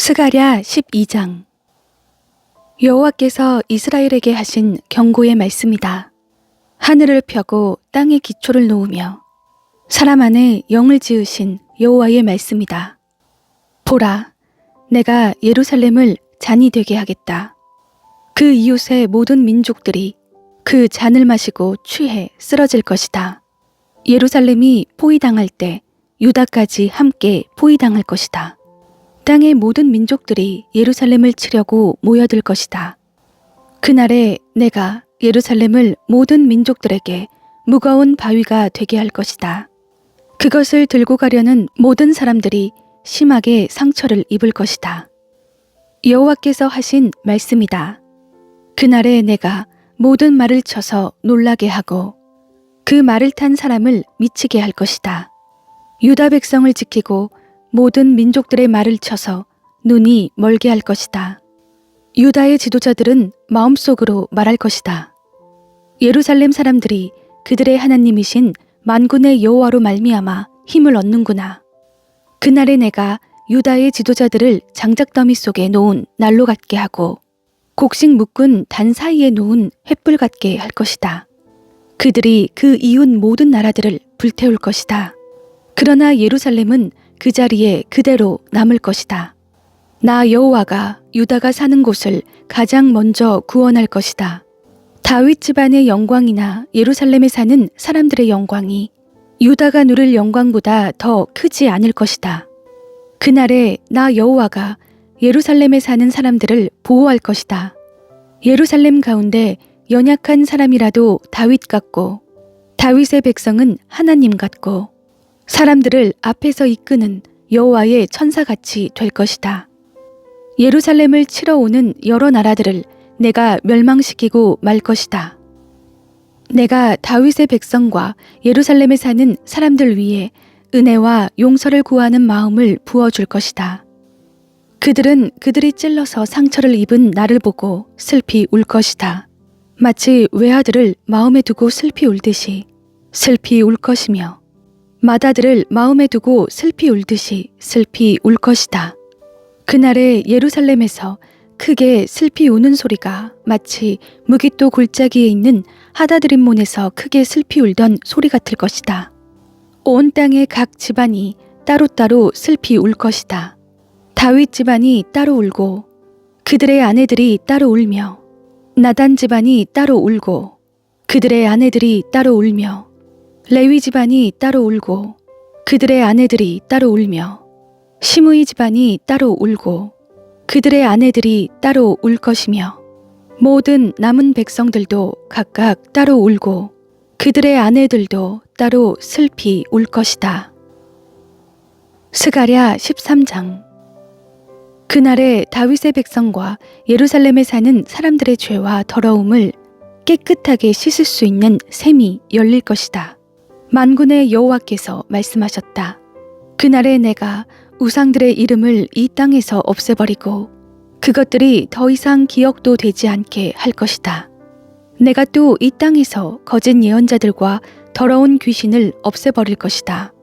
스가랴 12장. 여호와께서 이스라엘에게 하신 경고의 말씀이다. 하늘을 펴고 땅에 기초를 놓으며 사람 안에 영을 지으신 여호와의 말씀이다. 보라, 내가 예루살렘을 잔이 되게 하겠다. 그 이웃의 모든 민족들이 그 잔을 마시고 취해 쓰러질 것이다. 예루살렘이 포위당할 때 유다까지 함께 포위당할 것이다. 땅의 모든 민족들이 예루살렘을 치려고 모여들 것이다. 그날에 내가 예루살렘을 모든 민족들에게 무거운 바위가 되게 할 것이다. 그것을 들고 가려는 모든 사람들이 심하게 상처를 입을 것이다. 여호와께서 하신 말씀이다. 그날에 내가 모든 말을 쳐서 놀라게 하고 그 말을 탄 사람을 미치게 할 것이다. 유다 백성을 지키고 모든 민족들의 말을 쳐서 눈이 멀게 할 것이다. 유다의 지도자들은 마음속으로 말할 것이다. 예루살렘 사람들이 그들의 하나님이신 만군의 여호와로 말미암아 힘을 얻는구나. 그날에 내가 유다의 지도자들을 장작더미 속에 놓은 난로 같게 하고 곡식 묶은 단 사이에 놓은 횃불 같게 할 것이다. 그들이 그 이웃 모든 나라들을 불태울 것이다. 그러나 예루살렘은 그 자리에 그대로 남을 것이다. 나 여호와가 유다가 사는 곳을 가장 먼저 구원할 것이다. 다윗 집안의 영광이나 예루살렘에 사는 사람들의 영광이 유다가 누릴 영광보다 더 크지 않을 것이다. 그날에 나 여호와가 예루살렘에 사는 사람들을 보호할 것이다. 예루살렘 가운데 연약한 사람이라도 다윗 같고 다윗의 백성은 하나님 같고 사람들을 앞에서 이끄는 여호와의 천사같이 될 것이다. 예루살렘을 치러 오는 여러 나라들을 내가 멸망시키고 말 것이다. 내가 다윗의 백성과 예루살렘에 사는 사람들 위에 은혜와 용서를 구하는 마음을 부어줄 것이다. 그들은 그들이 찔러서 상처를 입은 나를 보고 슬피 울 것이다. 마치 외아들을 마음에 두고 슬피 울듯이 슬피 울 것이며 맏아들을 마음에 두고 슬피 울듯이 슬피 울 것이다. 그날에 예루살렘에서 크게 슬피 우는 소리가 마치 무깃도 골짜기에 있는 하다드림몬에서 크게 슬피 울던 소리 같을 것이다. 온 땅의 각 집안이 따로따로 슬피 울 것이다. 다윗 집안이 따로 울고 그들의 아내들이 따로 울며 나단 집안이 따로 울고 그들의 아내들이 따로 울며 레위 집안이 따로 울고 그들의 아내들이 따로 울며 시므이 집안이 따로 울고 그들의 아내들이 따로 울 것이며 모든 남은 백성들도 각각 따로 울고 그들의 아내들도 따로 슬피 울 것이다. 스가랴 13장. 그날에 다윗의 백성과 예루살렘에 사는 사람들의 죄와 더러움을 깨끗하게 씻을 수 있는 샘이 열릴 것이다. 만군의 여호와께서 말씀하셨다. 그날에 내가 우상들의 이름을 이 땅에서 없애버리고 그것들이 더 이상 기억도 되지 않게 할 것이다. 내가 또 이 땅에서 거짓 예언자들과 더러운 귀신을 없애버릴 것이다.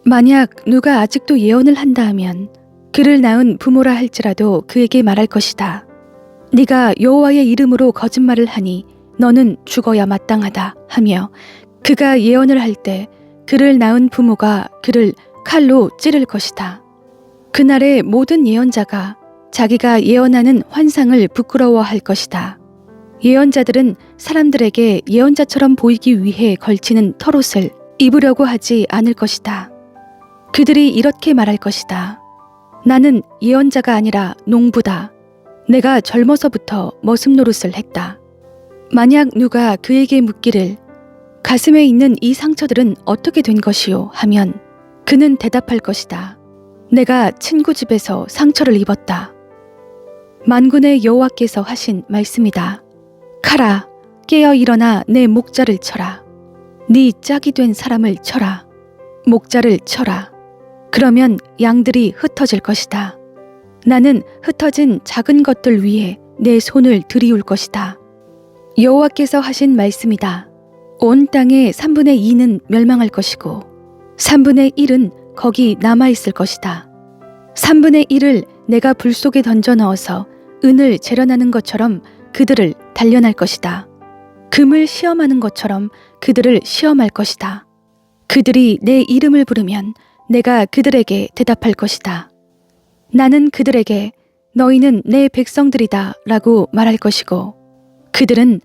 만약 누가 아직도 예언을 한다 하면 그를 낳은 부모라 할지라도 그에게 말할 것이다. 네가 여호와의 이름으로 거짓말을 하니 너는 죽어야 마땅하다 하며 그가 예언을 할 때 그를 낳은 부모가 그를 칼로 찌를 것이다. 그날에 모든 예언자가 자기가 예언하는 환상을 부끄러워할 것이다. 예언자들은 사람들에게 예언자처럼 보이기 위해 걸치는 털옷을 입으려고 하지 않을 것이다. 그들이 이렇게 말할 것이다. 나는 예언자가 아니라 농부다. 내가 젊어서부터 머슴 노릇을 했다. 만약 누가 그에게 묻기를 가슴에 있는 이 상처들은 어떻게 된 것이요? 하면 그는 대답할 것이다. 내가 친구 집에서 상처를 입었다. 만군의 여호와께서 하신 말씀이다. 가라, 깨어 일어나 내 목자를 쳐라. 네 짝이 된 사람을 쳐라. 목자를 쳐라. 그러면 양들이 흩어질 것이다. 나는 흩어진 작은 것들 위에 내 손을 들이울 것이다. 여호와께서 하신 말씀이다. 온 땅의 3분의 2는 멸망할 것이고 3분의 1은 거기 남아있을 것이다. 3분의 1을 내가 불 속에 던져 넣어서 은을 재련하는 것처럼 그들을 단련할 것이다. 금을 시험하는 것처럼 그들을 시험할 것이다. 그들이 내 이름을 부르면 내가 그들에게 대답할 것이다. 나는 그들에게 너희는 내 백성들이다 라고 말할 것이고 그들은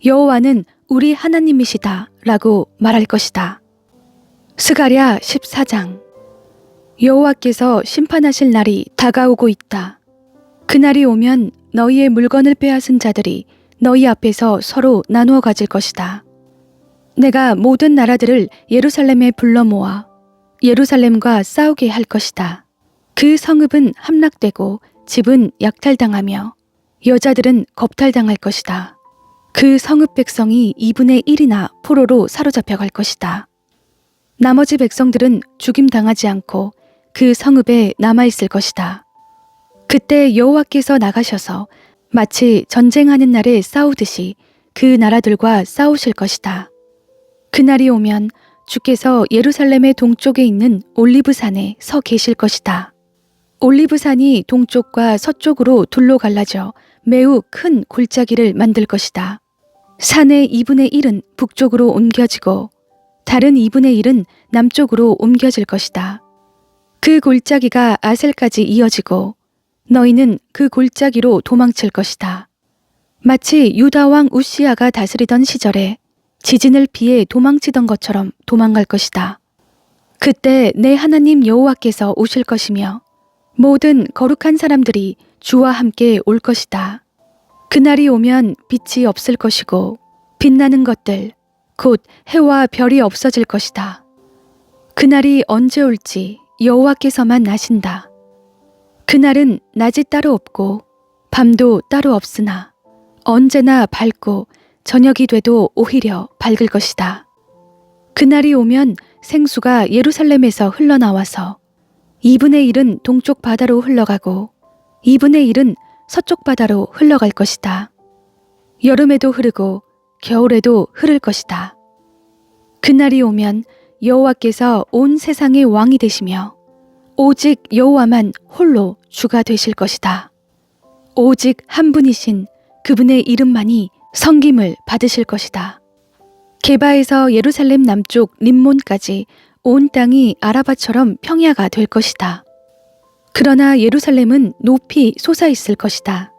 여호와는 우리 하나님이시다 라고 말할 것이다. 스가랴 14장. 여호와께서 심판하실 날이 다가오고 있다. 그날이 오면 너희의 물건을 빼앗은 자들이 너희 앞에서 서로 나누어 가질 것이다. 내가 모든 나라들을 예루살렘에 불러 모아 예루살렘과 싸우게 할 것이다. 그 성읍은 함락되고 집은 약탈당하며 여자들은 겁탈당할 것이다. 그 성읍 백성이 2분의 1이나 포로로 사로잡혀 갈 것이다. 나머지 백성들은 죽임당하지 않고 그 성읍에 남아있을 것이다. 그때 여호와께서 나가셔서 마치 전쟁하는 날에 싸우듯이 그 나라들과 싸우실 것이다. 그날이 오면 주께서 예루살렘의 동쪽에 있는 올리브산에 서 계실 것이다. 올리브산이 동쪽과 서쪽으로 둘로 갈라져 매우 큰 골짜기를 만들 것이다. 산의 2분의 1은 북쪽으로 옮겨지고 다른 2분의 1은 남쪽으로 옮겨질 것이다. 그 골짜기가 아셀까지 이어지고 너희는 그 골짜기로 도망칠 것이다. 마치 유다 왕 우시야가 다스리던 시절에 지진을 피해 도망치던 것처럼 도망갈 것이다. 그때 내 하나님 여호와께서 오실 것이며 모든 거룩한 사람들이 주와 함께 올 것이다. 그날이 오면 빛이 없을 것이고 빛나는 것들 곧 해와 별이 없어질 것이다. 그날이 언제 올지 여호와께서만 아신다. 그날은 낮이 따로 없고 밤도 따로 없으나 언제나 밝고 저녁이 돼도 오히려 밝을 것이다. 그날이 오면 생수가 예루살렘에서 흘러나와서 2분의 1은 동쪽 바다로 흘러가고 2분의 1은 서쪽 바다로 흘러갈 것이다. 여름에도 흐르고 겨울에도 흐를 것이다. 그날이 오면 여호와께서 온 세상의 왕이 되시며 오직 여호와만 홀로 주가 되실 것이다. 오직 한 분이신 그분의 이름만이 섬김을 받으실 것이다. 게바에서 예루살렘 남쪽 림몬까지 온 땅이 아라바처럼 평야가 될 것이다. 그러나 예루살렘은 높이 솟아 있을 것이다.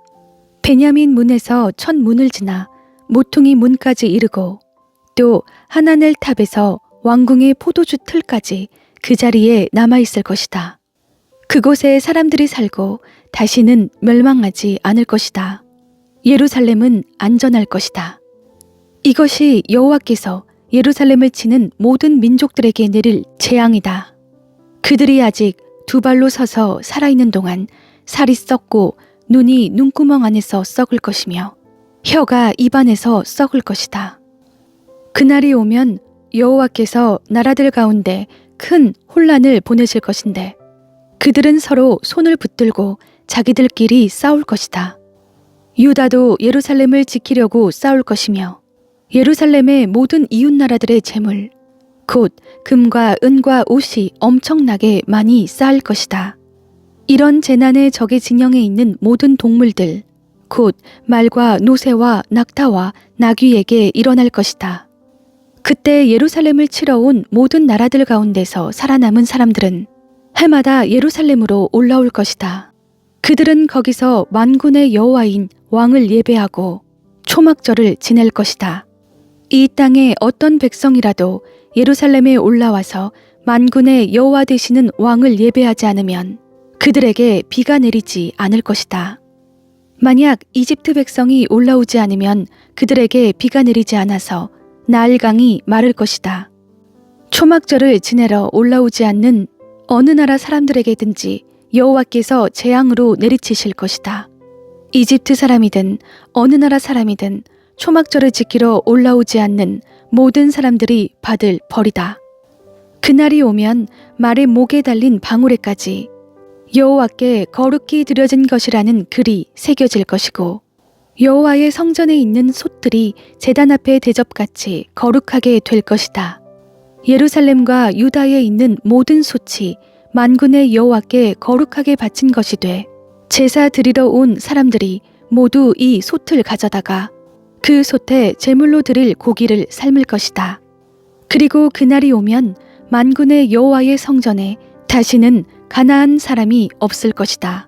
베냐민 문에서 첫 문을 지나 모퉁이 문까지 이르고 또 하나넬 탑에서 왕궁의 포도주 틀까지 그 자리에 남아 있을 것이다. 그곳에 사람들이 살고 다시는 멸망하지 않을 것이다. 예루살렘은 안전할 것이다. 이것이 여호와께서 예루살렘을 치는 모든 민족들에게 내릴 재앙이다. 그들이 아직 두 발로 서서 살아있는 동안 살이 썩고 눈이 눈구멍 안에서 썩을 것이며 혀가 입안에서 썩을 것이다. 그날이 오면 여호와께서 나라들 가운데 큰 혼란을 보내실 것인데 그들은 서로 손을 붙들고 자기들끼리 싸울 것이다. 유다도 예루살렘을 지키려고 싸울 것이며 예루살렘의 모든 이웃 나라들의 재물, 곧 금과 은과 옷이 엄청나게 많이 쌓일 것이다. 이런 재난의 적의 진영에 있는 모든 동물들, 곧 말과 노새와 낙타와 나귀에게 일어날 것이다. 그때 예루살렘을 치러 온 모든 나라들 가운데서 살아남은 사람들은 해마다 예루살렘으로 올라올 것이다. 그들은 거기서 만군의 여호와인 왕을 예배하고 초막절을 지낼 것이다. 이 땅의 어떤 백성이라도 예루살렘에 올라와서 만군의 여호와 되시는 왕을 예배하지 않으면 그들에게 비가 내리지 않을 것이다. 만약 이집트 백성이 올라오지 않으면 그들에게 비가 내리지 않아서 나일강이 마를 것이다. 초막절을 지내러 올라오지 않는 어느 나라 사람들에게든지 여호와께서 재앙으로 내리치실 것이다. 이집트 사람이든 어느 나라 사람이든 초막절을 지키러 올라오지 않는 모든 사람들이 받을 벌이다. 그날이 오면 말의 목에 달린 방울에까지 여호와께 거룩히 드려진 것이라는 글이 새겨질 것이고 여호와의 성전에 있는 솥들이 제단 앞에 대접같이 거룩하게 될 것이다. 예루살렘과 유다에 있는 모든 솥이 만군의 여호와께 거룩하게 바친 것이 돼 제사 드리러 온 사람들이 모두 이 솥을 가져다가 그 솥에 제물로 드릴 고기를 삶을 것이다. 그리고 그날이 오면 만군의 여호와의 성전에 다시는 가나안 사람이 없을 것이다.